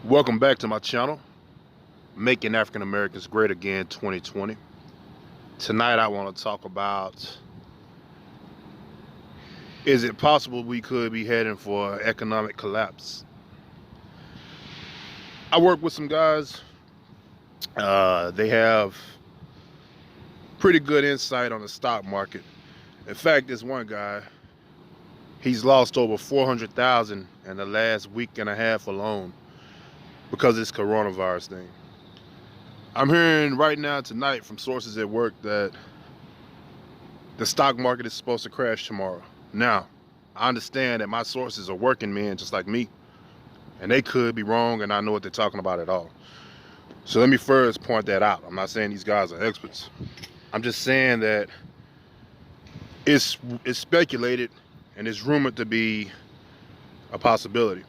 Welcome back to my channel, Making African Americans Great Again 2020. Tonight I want to talk about, is it possible we could be heading for economic collapse? I work with some guys. They have pretty good insight on the stock market. In fact, this one guy, he's lost over 400,000 in the last week and a half alone because of this coronavirus thing. I'm hearing right now tonight from sources at work that the stock market is supposed to crash tomorrow. Now, I understand that my sources are working men just like me, and they could be wrong and I know what they're talking about at all. So let me first point that out. I'm not saying these guys are experts. I'm just saying that it's speculated and it's rumored to be a possibility.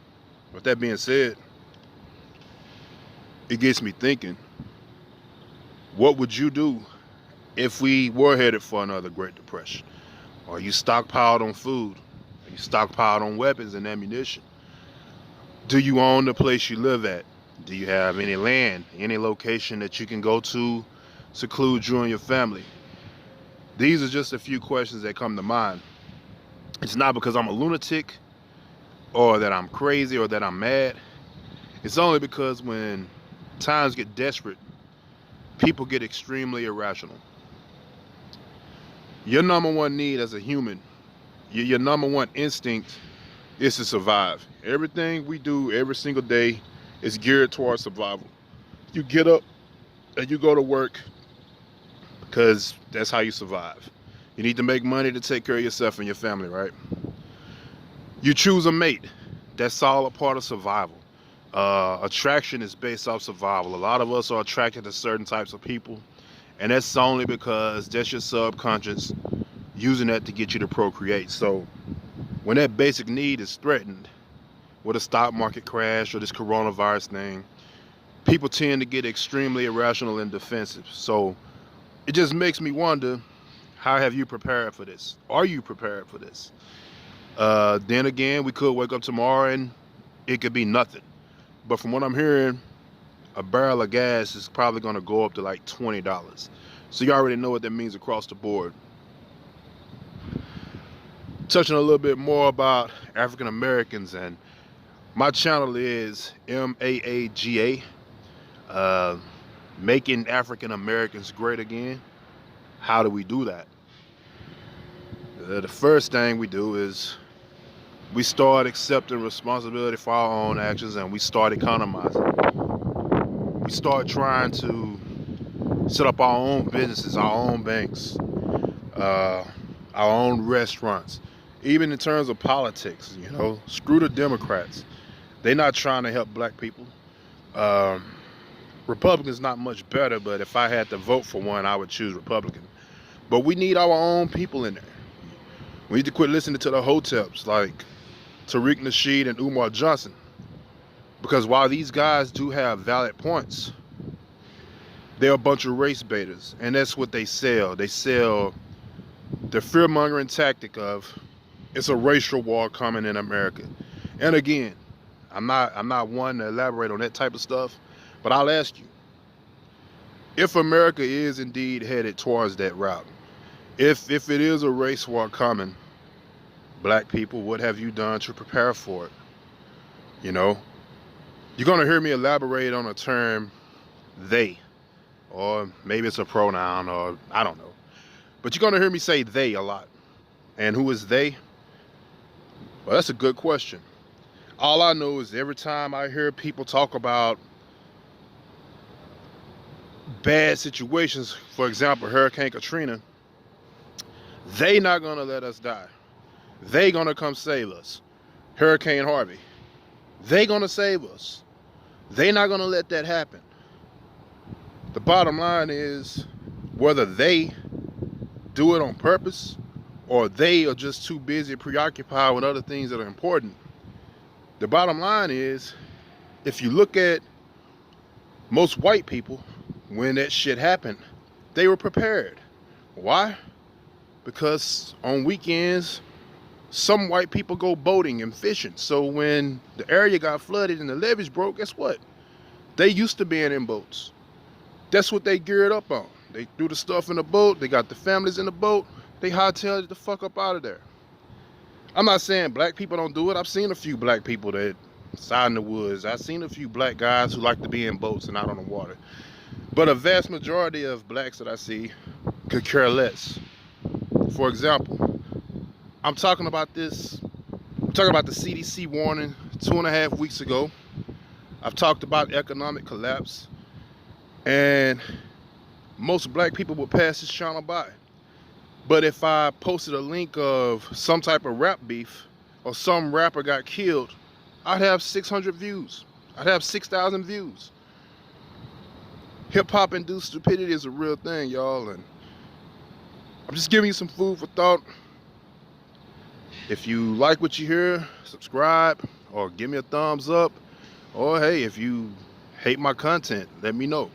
With that being said, it gets me thinking, what would you do if we were headed for another Great Depression? Are you stockpiled on food? Are you stockpiled on weapons and ammunition? Do you own the place you live at? Do you have any land, any location that you can go to seclude you and your family? These are just a few questions that come to mind. It's not because I'm a lunatic or that I'm crazy or that I'm mad. It's only because when times get desperate, people get extremely irrational. Your number one need as a human, your number one instinct is to survive. Everything we do every single day is geared towards survival. You get up and you go to work because that's how you survive. You need to make money to take care of yourself and your family, right? You choose a mate. That's all a part of survival. Attraction is based off survival. A lot of us are attracted to certain types of people, and that's only because that's your subconscious using that to get you to procreate. So when that basic need is threatened with a stock market crash or this coronavirus thing, people tend to get extremely irrational and defensive. So it just makes me wonder, how have you prepared for this? Are you prepared for this? Then again, we could wake up tomorrow and it could be nothing. But from what I'm hearing, a barrel of gas is probably going to go up to like $20. So you already know what that means across the board. Touching a little bit more about African Americans, and my channel is MAAGA, Making African Americans Great Again. How do we do that? The first thing we do is we start accepting responsibility for our own actions, and we start economizing. We start trying to set up our own businesses, our own banks, our own restaurants. Even in terms of politics, screw the Democrats. They're not trying to help black people. Republicans not much better, but if I had to vote for one, I would choose Republican. But we need our own people in there. We need to quit listening to the hoteps like Tariq Nasheed and Umar Johnson. Because while these guys do have valid points, they're a bunch of race baiters. And that's what they sell. They sell the fear-mongering tactic of, it's a racial war coming in America. And again, I'm not one to elaborate on that type of stuff, but I'll ask you, if America is indeed headed towards that route, if it is a race war coming, black people, what have you done to prepare for it? You're going to hear me elaborate on a term, they, or maybe it's a pronoun, or I don't know. But you're going to hear me say they a lot. And who is they? Well, that's a good question. All I know is every time I hear people talk about bad situations, for example, Hurricane Katrina, they not going to let us die. They going to come save us. Hurricane Harvey, they going to save us. They not going to let that happen. The bottom line is, whether they do it on purpose or they are just too busy, preoccupied with other things that are important, the bottom line is, if you look at most white people, when that shit happened, they were prepared. Why? Because on weekends, Some white people go boating and fishing. So when the area got flooded and the levees broke, guess what? They used to being in boats. That's what they geared up on. They threw the stuff in the boat. They got the families in the boat. They hightailed it the fuck up out of there. I'm not saying black people don't do it. I've seen a few black people that side in the woods. I've seen a few black guys who like to be in boats and out on the water. But a vast majority of blacks that I see could care less. For example, I'm talking about the CDC warning 2.5 weeks ago. I've talked about economic collapse, and most black people would pass this channel by. But if I posted a link of some type of rap beef or some rapper got killed, I'd have 600 views. I'd have 6,000 views. Hip-hop induced stupidity is a real thing, y'all, and I'm just giving you some food for thought. If you like what you hear, subscribe or give me a thumbs up. Or hey, if you hate my content, let me know.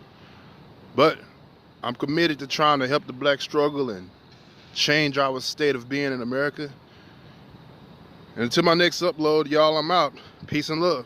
But I'm committed to trying to help the black struggle and change our state of being in America. And until my next upload, y'all, I'm out. Peace and love.